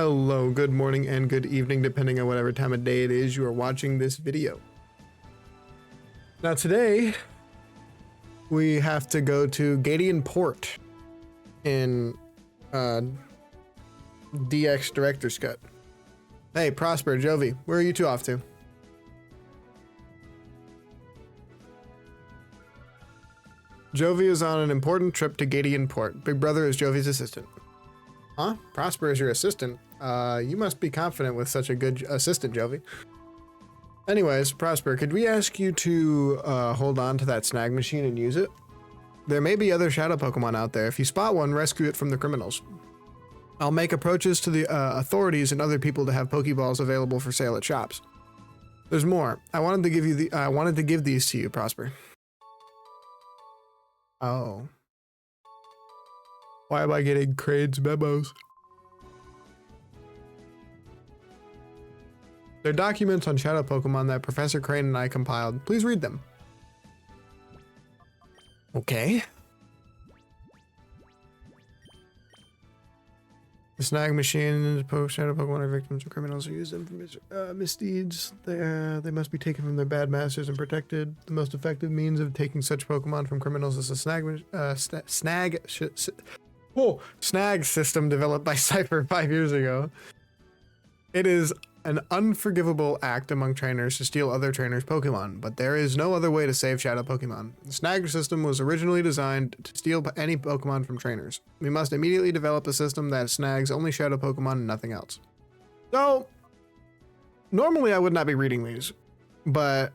Hello, good morning and good evening, depending on whatever time of day it is you are watching this video. Now today, we have to go to Gadian Port in DX Director's Cut. Hey, Prosper, Jovi, where are you two off to? Jovi is on an important trip to Gadian Port. Big Brother is Jovi's assistant. Huh? Prosper is your assistant? You must be confident with such a good assistant, Jovi. Anyways, Prosper, could we ask you to hold on to that snag machine and use it? There may be other shadow Pokemon out there. If you spot one, rescue it from the criminals. I'll make approaches to the authorities and other people to have Pokeballs available for sale at shops. There's more. I wanted to give these to you, Prosper. Oh. Why am I getting Crane's memos? They're documents on shadow Pokemon that Professor Crane and I compiled. Please read them. Okay. The snag machine, shadow Pokemon are victims of criminals who use them for misdeeds. They must be taken from their bad masters and protected. The most effective means of taking such Pokemon from criminals is a snag system developed by Cypher 5 years ago. It is an unforgivable act among trainers to steal other trainers' Pokemon, but there is no other way to save shadow Pokemon. The snag system was originally designed to steal any Pokemon from trainers. We must immediately develop a system that snags only shadow Pokemon and nothing else. So, normally I would not be reading these, but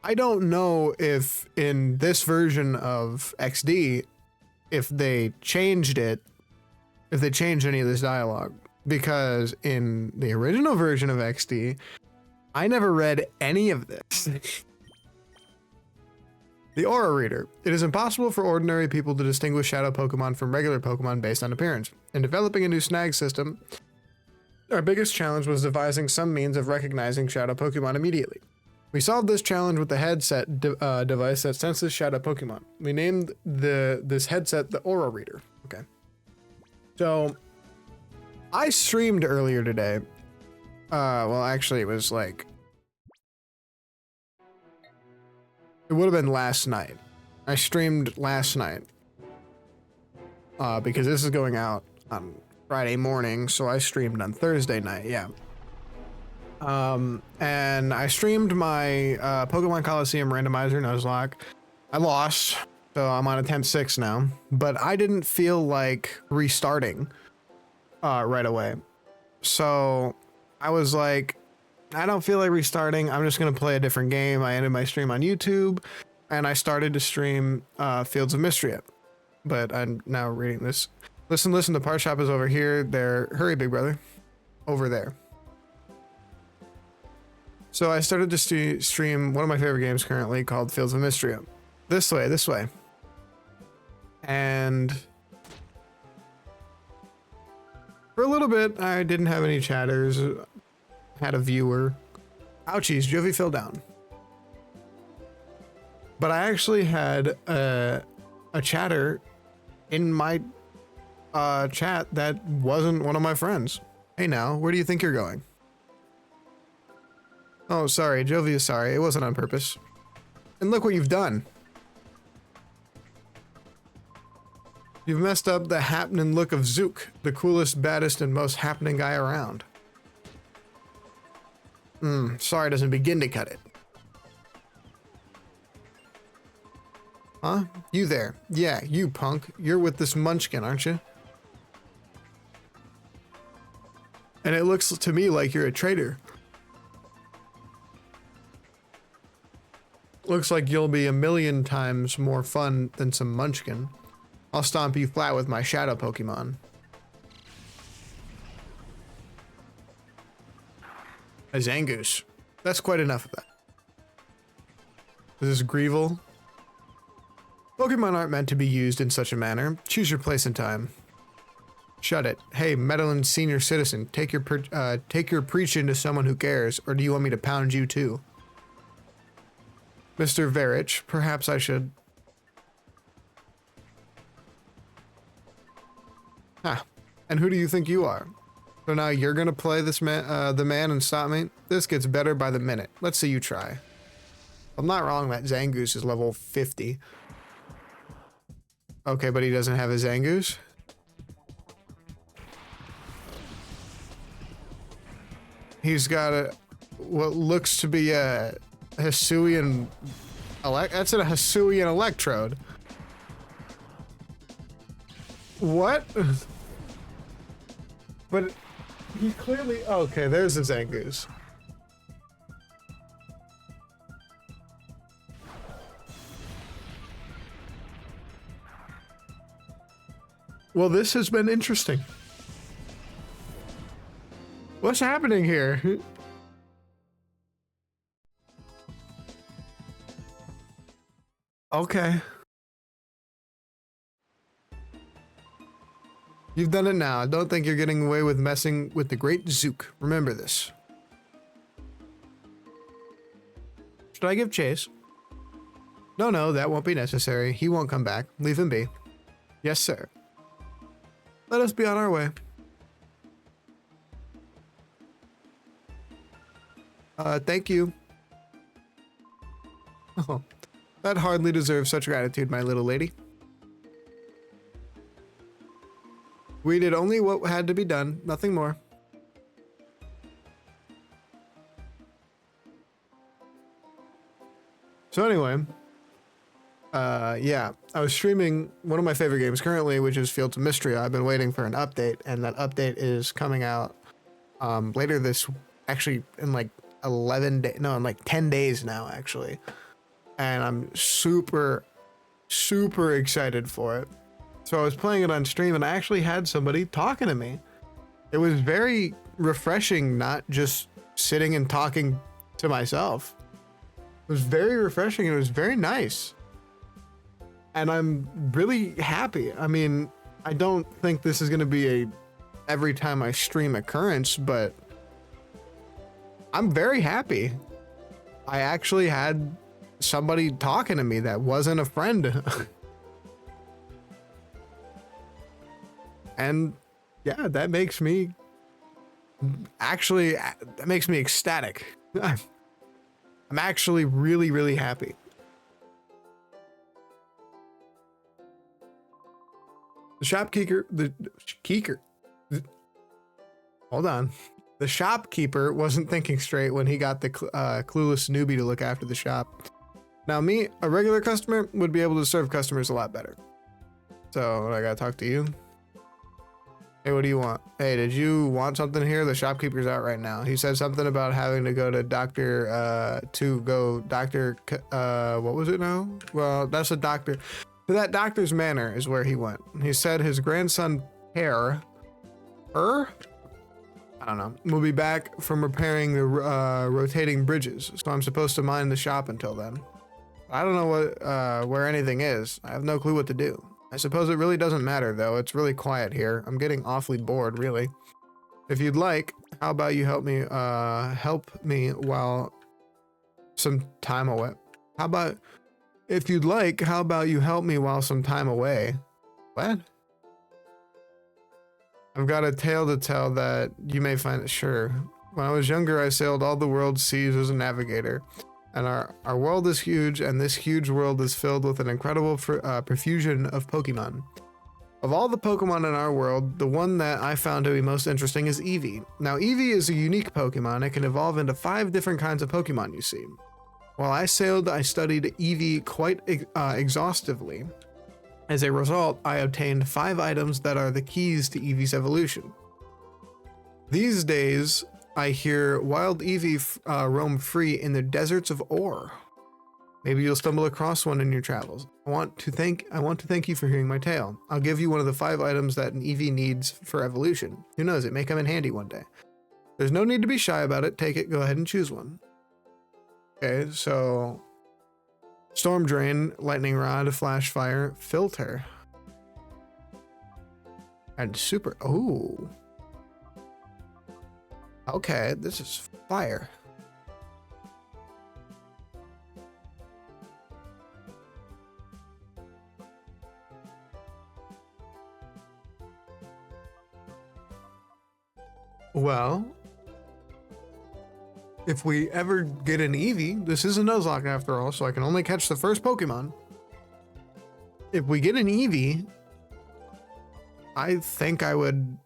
I don't know if in this version of XD, if they changed any of this dialogue. Because in the original version of XD, I never read any of this. The Aura Reader. It is impossible for ordinary people to distinguish shadow Pokemon from regular Pokemon based on appearance. In developing a new snag system, our biggest challenge was devising some means of recognizing shadow Pokemon immediately. We solved this challenge with the headset device that senses shadow Pokemon. We named this headset the Aura Reader. Okay. So I streamed earlier today. Well, actually, it was like, it would have been last night. I streamed last night because this is going out on Friday morning, so I streamed on Thursday night. Yeah. And I streamed my Pokemon Coliseum randomizer Nuzlocke. I lost, so I'm on attempt 6 now, but I didn't feel like restarting right away. So I was like, I don't feel like restarting. I'm just going to play a different game. I ended my stream on YouTube and I started to stream Fields of Mystria. But I'm now reading this. Listen, the part shop is over here. There. Hurry, big brother. Over there. So I started to stream one of my favorite games currently called Fields of Mystria. This way. And for a little bit, I didn't have any chatters. Had a viewer. Ouchies, Jovi fell down. But I actually had a chatter in my chat that wasn't one of my friends. Hey now, where do you think you're going? Oh, sorry, Jovi is sorry. It wasn't on purpose. And look what you've done. You've messed up the happening look of Zook, the coolest, baddest, and most happening guy around. Sorry doesn't begin to cut it. Huh? You there. Yeah, you punk. You're with this munchkin, aren't you? And it looks to me like you're a traitor. Looks like you'll be 1,000,000 times more fun than some munchkin. I'll stomp you flat with my shadow Pokemon. A Zangoose. That's quite enough of that. This is Greevil. Pokemon aren't meant to be used in such a manner. Choose your place and time. Shut it. Hey, meddling senior citizen, take your preaching to someone who cares, or do you want me to pound you too? Mr. Verich, perhaps I should... Ah, and who do you think you are? So now you're gonna play this man, the man, and stop me. This gets better by the minute. Let's see you try. I'm not wrong. That Zangoose is level 50. Okay, but he doesn't have a Zangoose. He's got a what looks to be a Hisuian. That's a Hisuian electrode. What? But he clearly. Okay, there's the Zangoose. Well, this has been interesting. What's happening here? Okay. You've done it now. I don't think you're getting away with messing with the great Zook. Remember this. Should I give chase? No, that won't be necessary. He won't come back. Leave him be. Yes, sir. Let us be on our way. Thank you. Oh, that hardly deserves such gratitude, my little lady. We did only what had to be done, nothing more. So anyway, yeah, I was streaming one of my favorite games currently, which is Fields of Mystery. I've been waiting for an update, and that update is coming out later this, actually in like 11 days, no, in like 10 days now, actually. And I'm super excited for it. So I was playing it on stream, and I actually had somebody talking to me. It was very refreshing, not just sitting and talking to myself. It was very refreshing, and it was very nice. And I'm really happy. I mean, I don't think this is going to be a every time I stream occurrence, but I'm very happy. I actually had somebody talking to me that wasn't a friend. And yeah, that makes me ecstatic. I'm actually really happy. Hold on. The shopkeeper wasn't thinking straight when he got the clueless newbie to look after the shop. Now me, a regular customer, would be able to serve customers a lot better. So I gotta talk to you. Hey, what do you want? Hey, did you want something here? The shopkeeper's out right now. He said something about having to go to what was it now? Well, that's a doctor. To that doctor's manor is where he went. He said his grandson, I don't know, will be back from repairing the rotating bridges. So I'm supposed to mind the shop until then. I don't know what where anything is. I have no clue what to do. I suppose it really doesn't matter, though. It's really quiet here. I'm getting awfully bored, really. If you'd like, how about you help me while some time away? If you'd like, how about you help me while some time away? What? I've got a tale to tell that you may find it. Sure. When I was younger, I sailed all the world's seas as a navigator. And our world is huge, and this huge world is filled with an incredible profusion of Pokemon. Of all the Pokemon in our world, the one that I found to be most interesting is Eevee. Now, Eevee is a unique Pokemon. It can evolve into 5 different kinds of Pokemon you see. While I sailed, I studied Eevee quite exhaustively. As a result, I obtained 5 items that are the keys to Eevee's evolution. These days, I hear wild Eevee roam free in the deserts of Ore. Maybe you'll stumble across one in your travels. I want to thank you for hearing my tale. I'll give you one of the 5 items that an Eevee needs for evolution. Who knows, it may come in handy one day. There's no need to be shy about it. Take it, go ahead and choose one. Okay, so Storm Drain, Lightning Rod, Flash Fire, Filter, and Super. Oh. Okay, this is fire. Well, if we ever get an Eevee, this is a Nuzlocke after all, so I can only catch the first Pokemon. If we get an Eevee, I think I would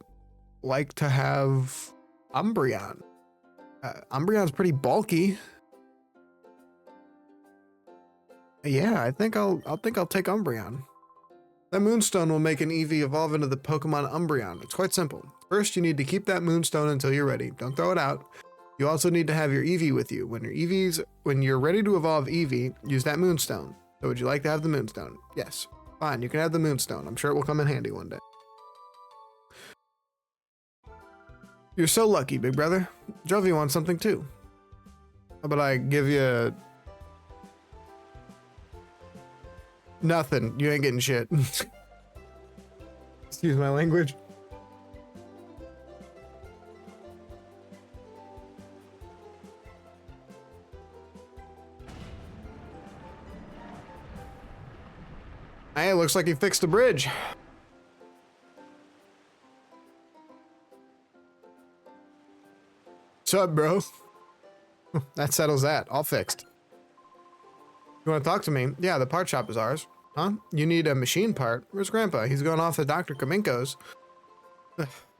like to have Umbreon. Umbreon's pretty bulky. Yeah, I think I'll take Umbreon. That Moonstone will make an Eevee evolve into the Pokemon Umbreon. It's quite simple. First, you need to keep that Moonstone until you're ready. Don't throw it out. You also need to have your Eevee with you. When you're ready to evolve Eevee, use that Moonstone. So would you like to have the Moonstone? Yes. Fine, you can have the Moonstone. I'm sure it will come in handy one day. You're so lucky, big brother. Jovi wants something too. How about I give you... Nothing. You ain't getting shit. Excuse my language. Hey, it looks like he fixed the bridge. What's up, bro? That settles that. All fixed. You want to talk to me? Yeah, the part shop is ours. Huh? You need a machine part? Where's Grandpa? He's going off to Dr. Kaminko's.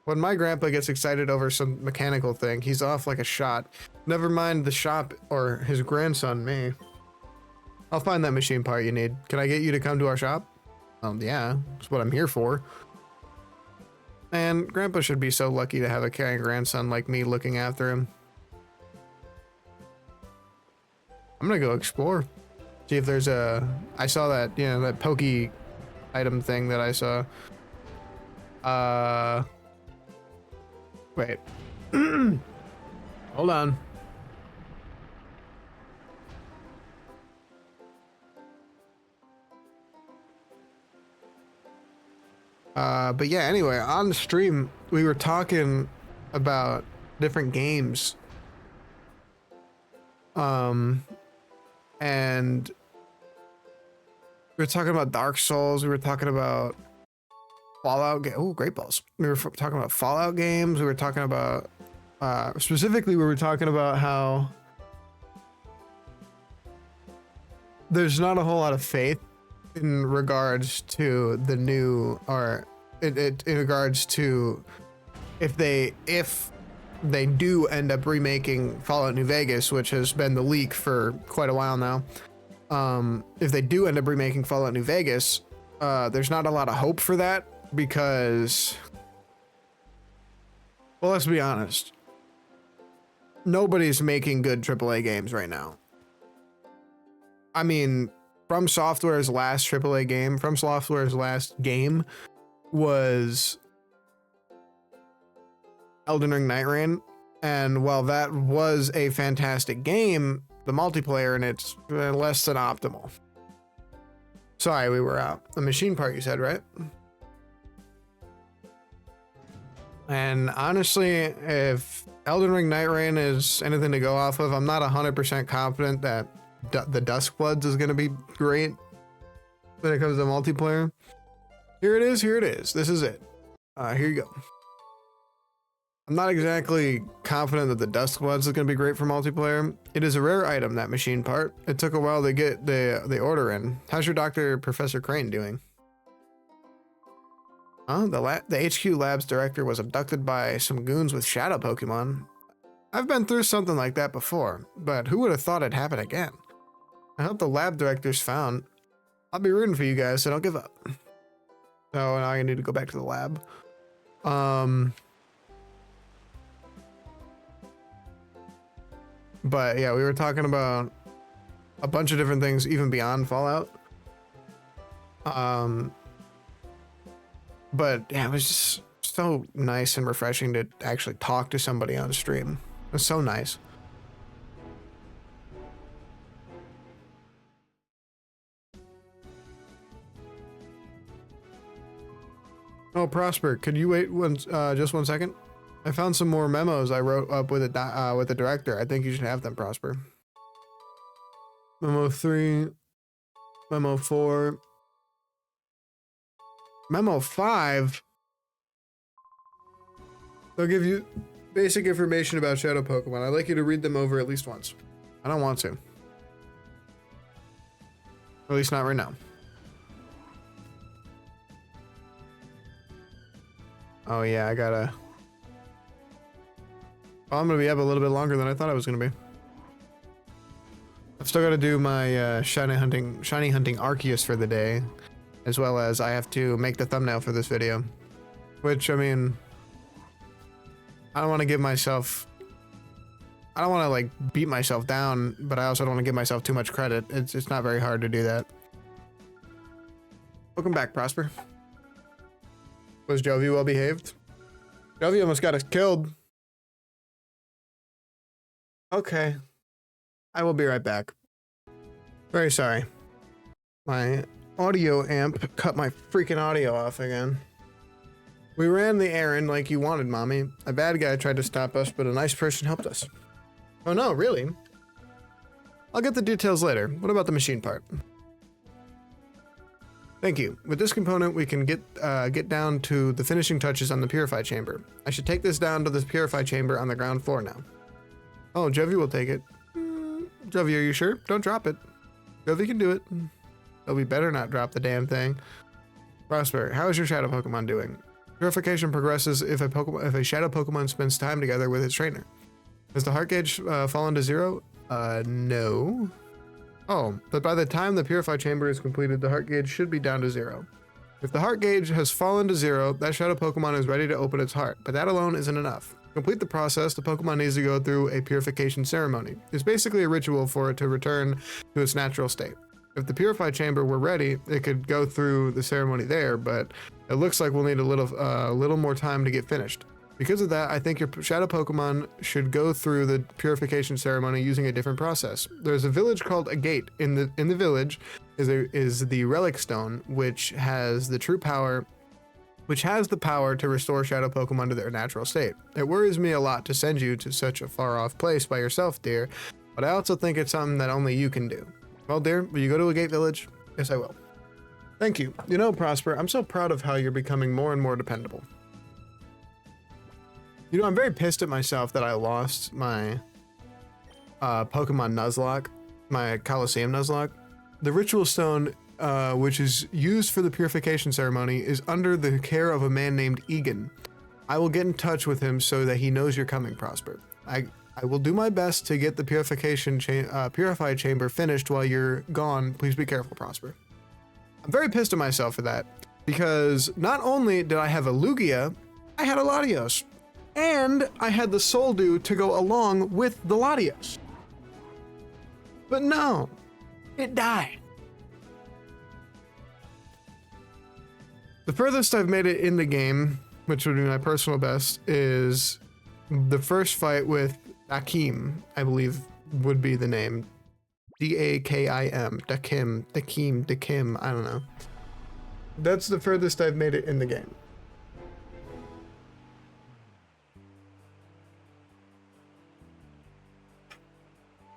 When my grandpa gets excited over some mechanical thing, he's off like a shot. Never mind the shop or his grandson, me. I'll find that machine part you need. Can I get you to come to our shop? Yeah, that's what I'm here for. And Grandpa should be so lucky to have a caring grandson like me looking after him. I'm gonna go explore. See if there's a... I saw that, you know, that pokey item thing that I saw. Wait. Hold on. But yeah, anyway, on the stream, we were talking about different games. And we were talking about Dark Souls. We were talking about Fallout. Oh, great balls. We were talking about Fallout games. We were talking about, specifically, we were talking about how there's not a whole lot of faith in regards to the new, or in regards to if they do end up remaking Fallout New Vegas, which has been the leak for quite a while now. If they do end up remaking Fallout New Vegas, there's not a lot of hope for that because, well, let's be honest. Nobody's making good AAA games right now. I mean, From Software's last AAA game, From Software's last game was Elden Ring Night Rain, and while that was a fantastic game, the multiplayer in it's less than optimal. Sorry, we were out. A machine part, you said, right? And honestly, if Elden Ring Night Rain is anything to go off of, I'm not 100% confident that the Duskbloods is going to be great when it comes to multiplayer. Here it is, here it is. This is it. Here you go. I'm not exactly confident that the Duskbloods is going to be great for multiplayer. It is a rare item, that machine part. It took a while to get the order in. How's your doctor, Professor Crane, doing? Huh? The HQ Labs director was abducted by some goons with shadow Pokemon. I've been through something like that before, but who would have thought it'd happen again? I hope the lab director's found. I'll be rooting for you guys, so don't give up. So now I need to go back to the lab. But yeah, we were talking about a bunch of different things even beyond Fallout. But yeah, it was just so nice and refreshing to actually talk to somebody on stream. It was so nice. Oh, Prosper, could you wait just 1 second? I found some more memos I wrote up with the director. I think you should have them, Prosper. Memo 3, Memo 4, Memo 5. They'll give you basic information about Shadow Pokemon. I'd like you to read them over at least once. I don't want to. Or at least not right now. Oh yeah, I gotta... Oh, I'm gonna be up a little bit longer than I thought I was gonna be. I've still gotta do my shiny hunting Arceus for the day, as well as I have to make the thumbnail for this video. Which, I mean... I don't want to give myself... I don't want to, like, beat myself down, but I also don't want to give myself too much credit. It's not very hard to do that. Welcome back, Prosper. Was Jovi well behaved? Jovi almost got us killed. Okay. I will be right back. Very sorry. My audio amp cut my freaking audio off again. We ran the errand like you wanted, Mommy. A bad guy tried to stop us, but a nice person helped us. Oh no, really? I'll get the details later. What about the machine part? Thank you. With this component, we can get down to the finishing touches on the Purify Chamber. I should take this down to the Purify Chamber on the ground floor now. Oh, Jovi will take it. Jovi, are you sure? Don't drop it. Jovi can do it. Though we better not drop the damn thing. Prosper, how is your Shadow Pokemon doing? Purification progresses if a Shadow Pokemon spends time together with its trainer. Has the heart gauge fallen to 0? No. Oh, but by the time the Purify Chamber is completed, the heart gauge should be down to 0. If the heart gauge has fallen to 0, that Shadow Pokemon is ready to open its heart, but that alone isn't enough. To complete the process, the Pokemon needs to go through a purification ceremony. It's basically a ritual for it to return to its natural state. If the Purify Chamber were ready, it could go through the ceremony there, but it looks like we'll need a little more time to get finished. Because of that, I think your Shadow Pokemon should go through the purification ceremony using a different process. There's a village called a gate. In the village is the Relic Stone, which has the power to restore Shadow Pokemon to their natural state. It worries me a lot to send you to such a far off place by yourself, dear, but I also think it's something that only you can do. Well, dear, will you go to a gate village? Yes, I will. Thank you. You know, Prosper, I'm so proud of how you're becoming more and more dependable. You know, I'm very pissed at myself that I lost my Pokemon Nuzlocke, my Coliseum Nuzlocke. The Ritual Stone, which is used for the purification ceremony, is under the care of a man named Egan. I will get in touch with him so that he knows you're coming, Prosper. I will do my best to get the Purify Chamber finished while you're gone. Please be careful, Prosper. I'm very pissed at myself for that, because not only did I have a Lugia, I had a Latios. And I had the Soldew to go along with the Latios. But no, it died. The furthest I've made it in the game, which would be my personal best, is the first fight with Dakim, I believe would be the name. D-A-K-I-M, Dakim, I don't know. That's the furthest I've made it in the game.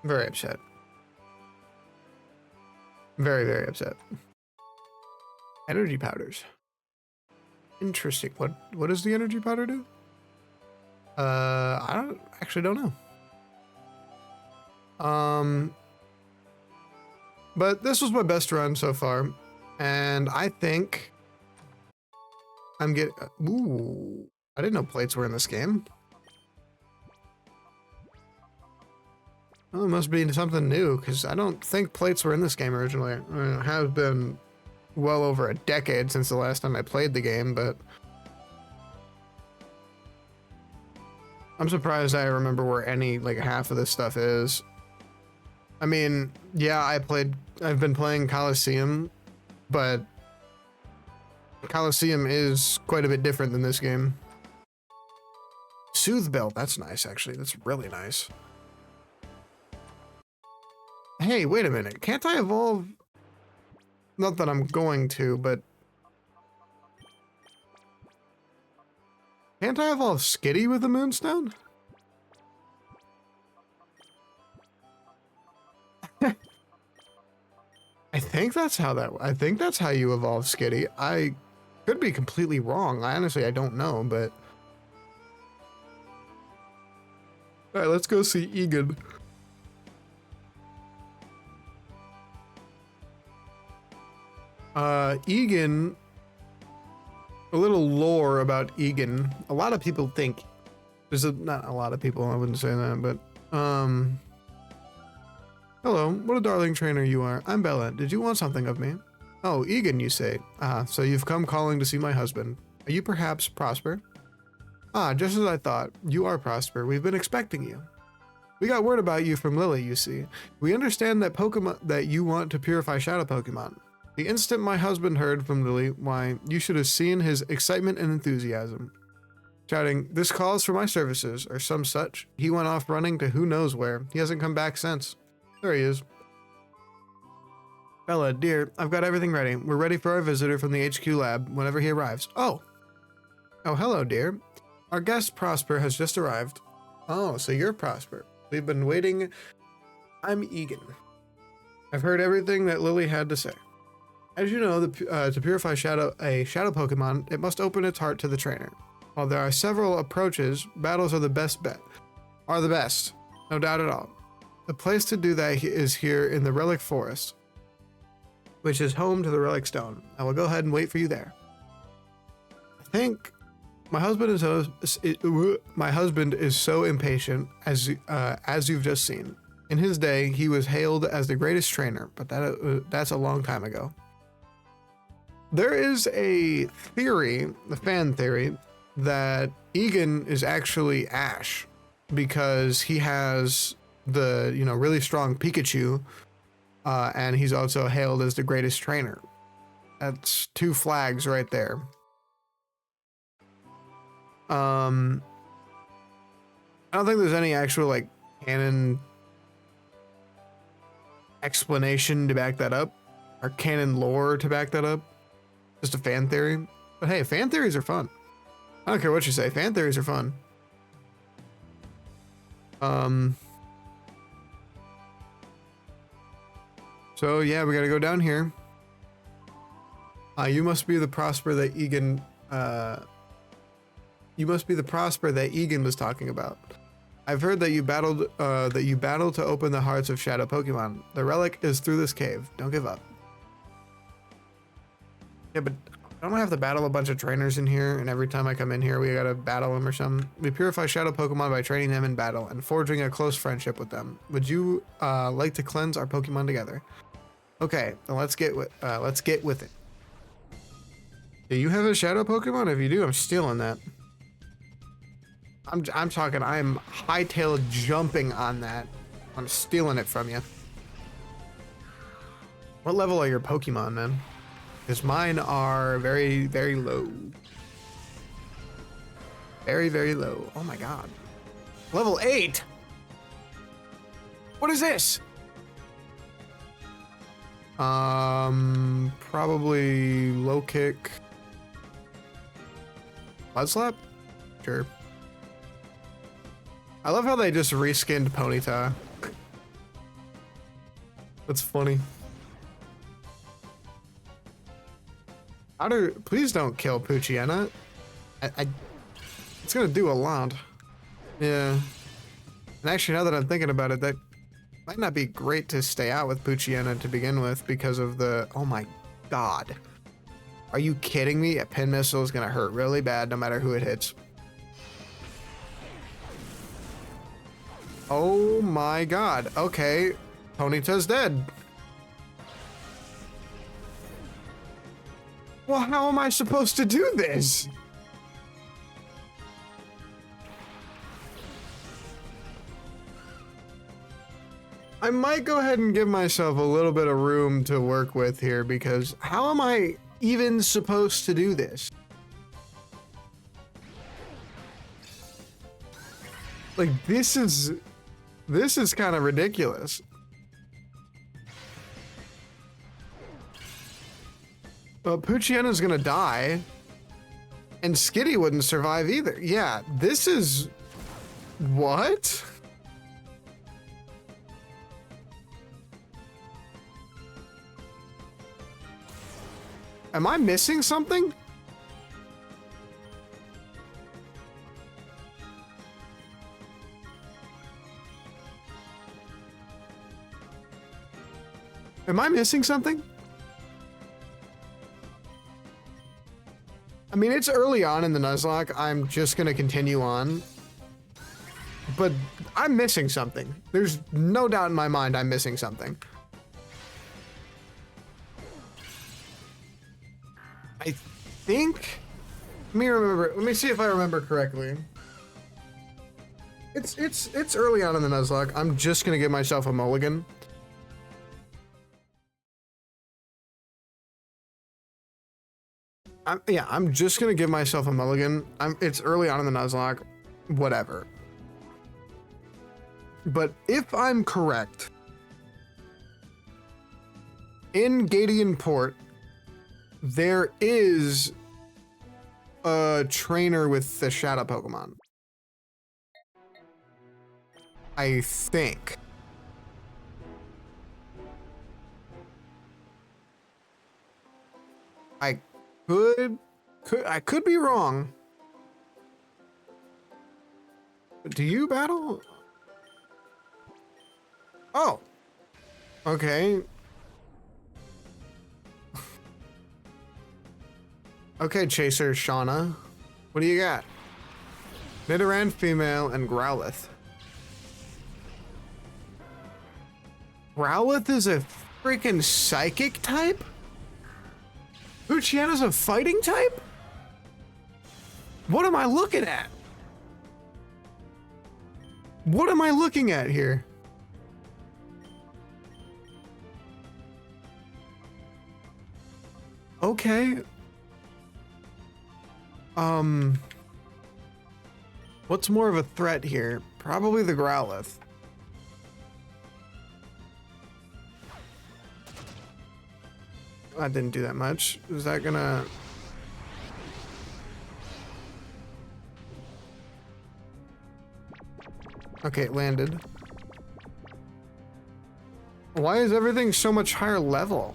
Very upset. Very, very upset. Energy powders. Interesting. What does the energy powder do? I don't know. But this was my best run so far, and I think I'm getting. Ooh, I didn't know plates were in this game. Well, it must be something new, because I don't think plates were in this game originally. I mean, it has been well over a decade since the last time I played the game, but I'm surprised I remember where any, like, half of this stuff is. I mean, yeah, I've been playing Coliseum, but Coliseum is quite a bit different than this game. Soothe Belt, that's nice, actually. That's really nice. Hey, wait a minute. Can't I evolve? Not that I'm going to, but can't I evolve Skitty with the Moonstone? I think that's how you evolve Skitty. I could be completely wrong. I don't know, but All right, let's go see Egan. Egan, a little lore about Egan. A lot of people think, not a lot of people, I wouldn't say that, but, hello, what a darling trainer you are. I'm Bella. Did you want something of me? Oh, Egan, you say. Ah, so you've come calling to see my husband. Are you perhaps Prosper? Ah, just as I thought. You are Prosper. We've been expecting you. We got word about you from Lily, you see. We understand that you want to purify shadow Pokemon. The instant my husband heard from Lily, why, you should have seen his excitement and enthusiasm. Shouting, "This calls for my services," or some such. He went off running to who knows where. He hasn't come back since. There he is. Bella, dear, I've got everything ready. We're ready for our visitor from the HQ lab whenever he arrives. Oh, hello, dear. Our guest, Prosper, has just arrived. Oh, so you're Prosper. We've been waiting. I'm Egan. I've heard everything that Lily had to say. As you know, to purify a shadow Pokemon, it must open its heart to the trainer. While there are several approaches, battles are the best bet. Are the best, no doubt at all. The place to do that is here in the Relic Forest, which is home to the Relic Stone. I will go ahead and wait for you there. I think my husband is so impatient, as you've just seen. In his day, he was hailed as the greatest trainer, but that's a long time ago. There is a theory, the fan theory, that Egan is actually Ash because he has the, really strong Pikachu, and he's also hailed as the greatest trainer. That's 2 flags right there. I don't think there's any actual canon explanation to back that up, or canon lore to back that up. Just a fan theory. But hey, fan theories are fun. I don't care what you say, fan theories are fun. So yeah, we gotta go down here. You must be the Prosper that Egan was talking about. I've heard that you battled to open the hearts of shadow Pokemon. The relic is through this cave. Don't give up. Yeah, but don't I have to battle a bunch of trainers in here, and every time I come in here we gotta battle them or something? We purify shadow Pokemon by training them in battle and forging a close friendship with them. Would you like to cleanse our Pokemon together? Okay, then let's get with it. Do you have a shadow Pokemon? If you do, I'm stealing that. I'm talking, I'm hightail jumping on that. I'm stealing it from you. What level are your Pokemon, man? Because mine are very, very low. Very, very low. Oh my god. Level 8? What is this? Probably low kick. Mud slap? Sure. I love how they just reskinned Ponyta. That's funny. Please don't kill Poochyena. It's gonna do a lot. Yeah. And actually, now that I'm thinking about it, that might not be great to stay out with Poochyena to begin with because of the... Oh my god. Are you kidding me? A pin missile is gonna hurt really bad no matter who it hits. Oh my god. Okay. Ponyta's dead. Well, how am I supposed to do this? I might go ahead and give myself a little bit of room to work with here, because how am I even supposed to do this? Like, this is kind of ridiculous. Well, Poochyena's gonna die, and Skitty wouldn't survive either. Yeah, this is... What? Am I missing something? Am I missing something? I mean, it's early on in the Nuzlocke. I'm just gonna continue on. But I'm missing something. There's no doubt in my mind I'm missing something. I think... Let me remember. Let me see if I remember correctly. It's early on in the Nuzlocke. I'm just gonna give myself a mulligan. I'm just gonna give myself a mulligan. It's early on in the Nuzlocke. Whatever. But if I'm correct, in Gadian Port, there is a trainer with the Shadow Pokemon. I think. I could be wrong. Do you battle? Oh. Okay. Okay, Chaser Shauna. What do you got? Nidoran female and Growlithe. Growlithe is a freaking psychic type? Poochyana's a fighting type? What am I looking at? What am I looking at here? Okay. What's more of a threat here? Probably the Growlithe. That didn't do that much. Is that gonna... Okay, it landed. Why is everything so much higher level?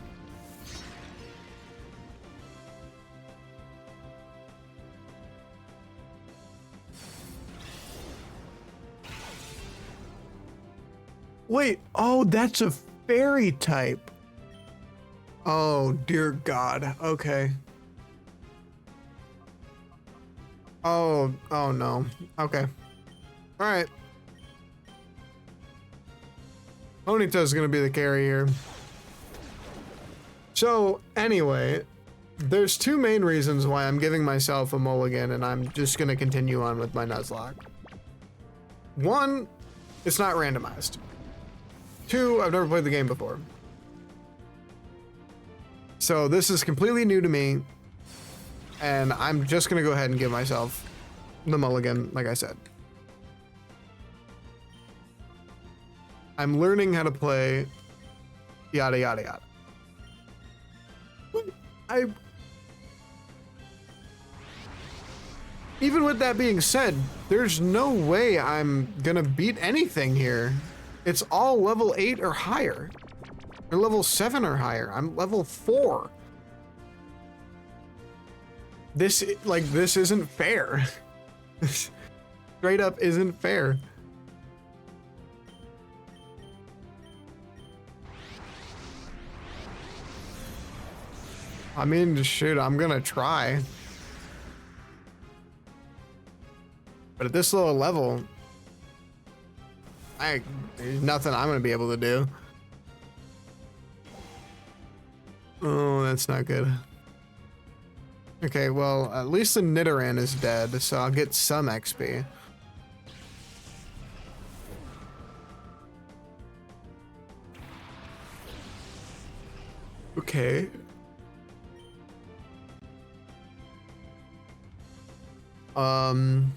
Wait, oh, that's a fairy type. Oh, dear God. Okay. Oh no. Okay. All right. Ponyta's gonna be the carry here. So, anyway, there's two main reasons why I'm giving myself a mulligan and I'm just gonna continue on with my Nuzlocke. One, it's not randomized. Two, I've never played the game before. So this is completely new to me, and I'm just gonna go ahead and give myself the mulligan, like I said. I'm learning how to play, yada yada yada. Even with that being said, there's no way I'm gonna beat anything here. It's all level 8 or higher. Or level 7 or higher. I'm level 4. This isn't fair. Straight up isn't fair. I mean, shoot, I'm gonna try. But at this low level, there's nothing I'm gonna be able to do. Oh, that's not good. Okay, well, at least the Nidoran is dead, so I'll get some XP. Okay. I'm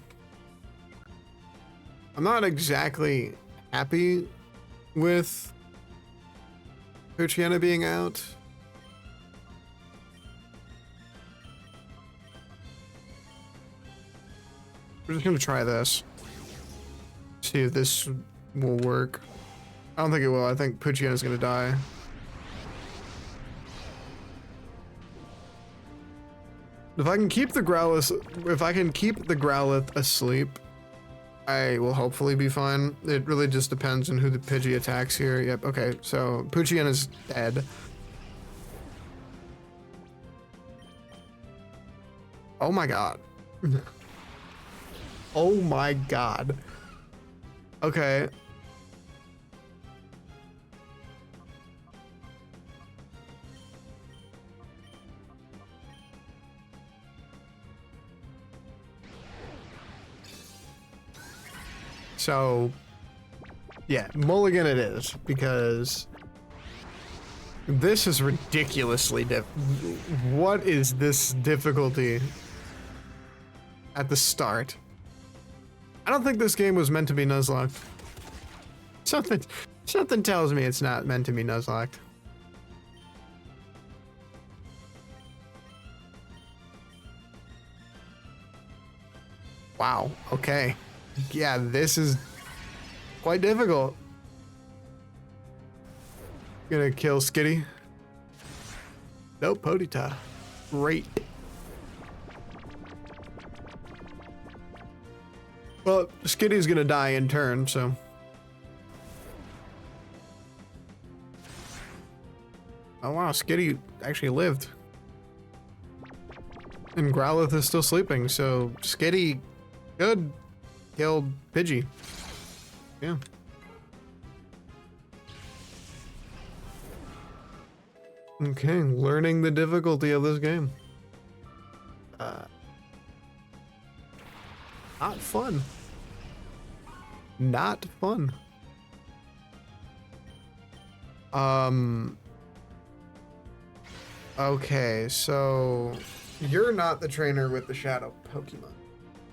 not exactly happy with Poochyena being out. We're just gonna try this. See if this will work. I don't think it will. I think Poochyena's gonna die. If I can keep the Growlithe asleep, I will hopefully be fine. It really just depends on who the Pidgey attacks here. Yep, okay, so Poochyena is dead. Oh my god. Oh my god. Okay. So, yeah, mulligan it is, because this is ridiculously what is this difficulty at the start? I don't think this game was meant to be nuzlocked. Something tells me it's not meant to be nuzlocked. Wow, okay. Yeah, this is quite difficult. Gonna kill Skitty. Nope, Ponyta. Great. Well, Skitty's gonna die in turn, so. Oh wow, Skitty actually lived. And Growlithe is still sleeping, so Skitty good. Killed Pidgey. Yeah. Okay, learning the difficulty of this game. Not fun. Not fun. Okay, so you're not the trainer with the shadow Pokemon.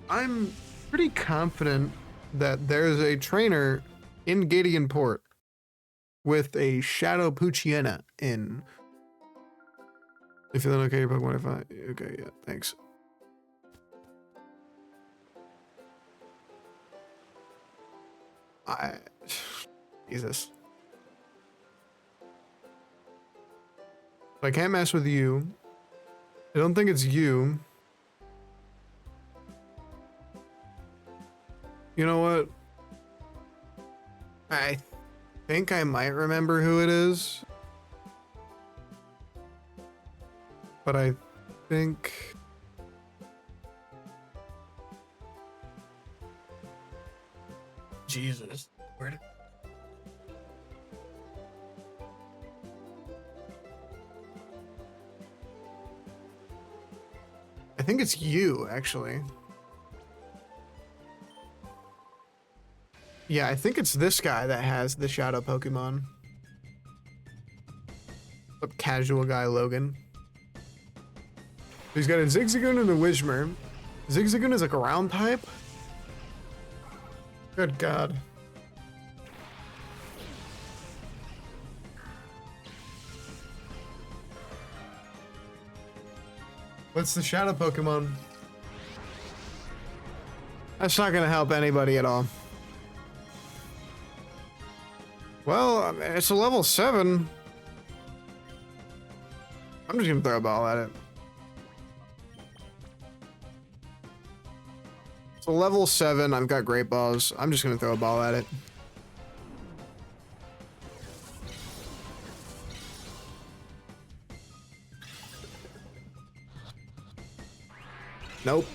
I'm pretty confident that there's a trainer in Gideon Port with a Shadow Poochyena in. You feeling okay, Pokemon? If I okay, yeah, thanks. Jesus. I can't mess with you. I don't think it's you. You know what? I think I might remember who it is. But I think... Jesus. Where did... I think it's you, actually. Yeah, I think it's this guy that has the shadow Pokemon. A casual guy, Logan. He's got a Zigzagoon and a Whismur. Zigzagoon is a ground type? Good God. What's the shadow Pokemon? That's not gonna help anybody at all. Well, I mean, it's a level 7. I'm just gonna throw a ball at it. It's a level 7. I've got great balls. I'm just gonna throw a ball at it. Nope.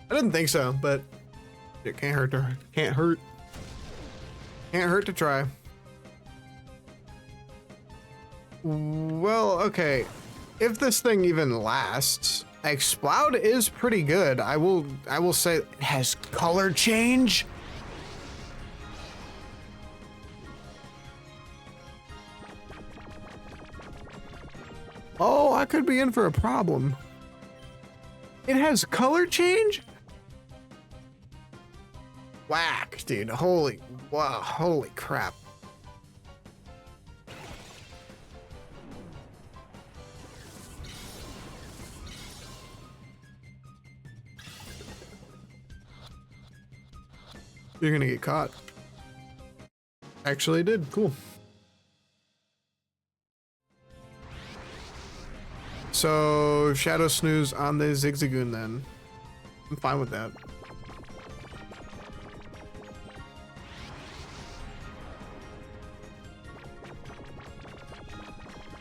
I didn't think so, but it can't hurt to can't hurt to try. Well, okay. If this thing even lasts, Exploud is pretty good. I will say it has color change. Oh, I could be in for a problem. It has color change? Whack, dude. Holy, wow, holy crap. You're gonna get caught. Actually did, cool. So, Shadow Snooze on the Zigzagoon then. I'm fine with that.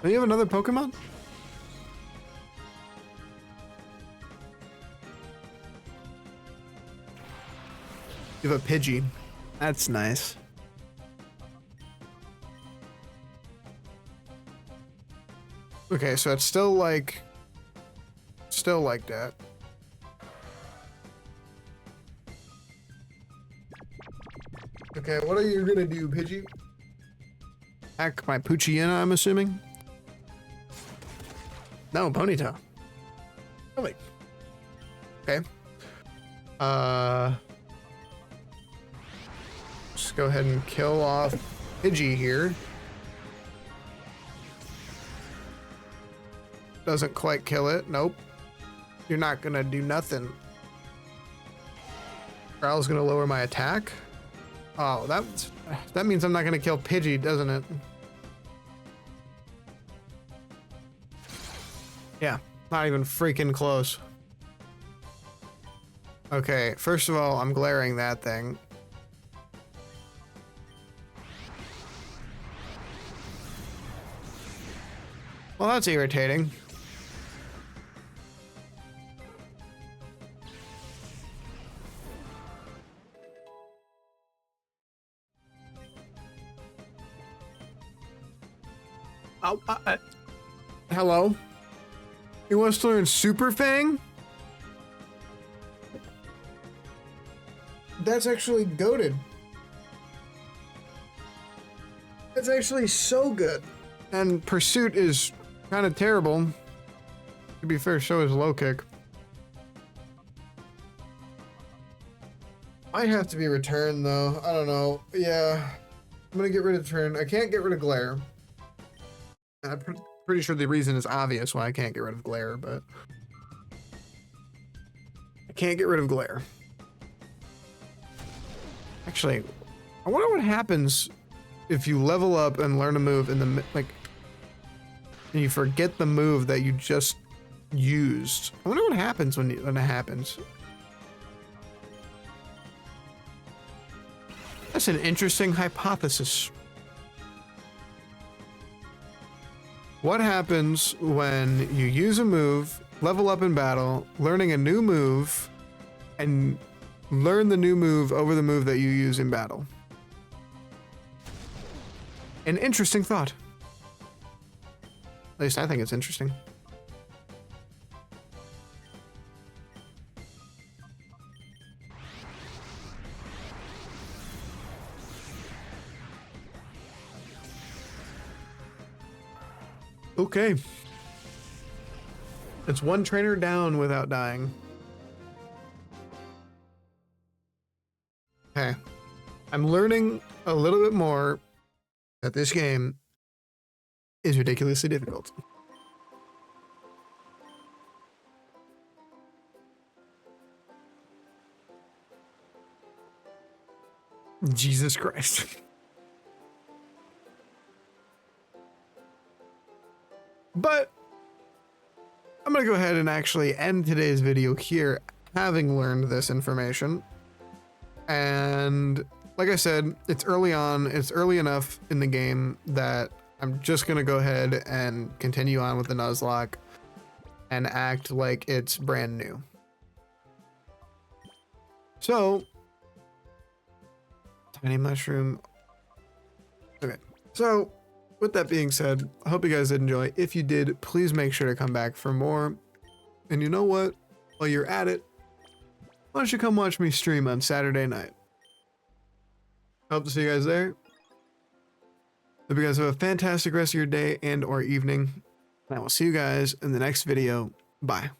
Do you have another Pokemon? You have a Pidgey. That's nice. Okay, so it's still like that. Okay, what are you gonna do, Pidgey? Hack my Poochyena, I'm assuming? No, Ponyta. Really? Okay. Just go ahead and kill off Pidgey here. Doesn't quite kill it. Nope. You're not gonna do nothing. Growl's gonna lower my attack. Oh, that means I'm not gonna kill Pidgey, doesn't it? Yeah, not even freaking close. Okay, first of all, I'm glaring that thing. Well, that's irritating. Oh, hello? He wants to learn Super Fang? That's actually goated. That's actually so good. And Pursuit is kind of terrible. To be fair, so is Low Kick. Might have to be Return though. I don't know. Yeah. I'm gonna get rid of Turn. I can't get rid of Glare. I'm pretty sure the reason is obvious why I can't get rid of Glare, but I can't get rid of Glare. Actually, I wonder what happens if you level up and learn a move in the and you forget the move that you just used. I wonder what happens when it happens. That's an interesting hypothesis. What happens when you use a move, level up in battle, learning a new move, and learn the new move over the move that you use in battle? An interesting thought. At least I think it's interesting. Okay. It's one trainer down without dying. Okay. I'm learning a little bit more that this game is ridiculously difficult. Jesus Christ. But I'm gonna go ahead and actually end today's video here, having learned this information. And like I said, it's early on, it's early enough in the game that I'm just gonna go ahead and continue on with the Nuzlocke and act like it's brand new. So, tiny mushroom. Okay, so with that being said, I hope you guys did enjoy. If you did, please make sure to come back for more. And you know what? While you're at it, why don't you come watch me stream on Saturday night? Hope to see you guys there. Hope you guys have a fantastic rest of your day and or evening. And I will see you guys in the next video. Bye.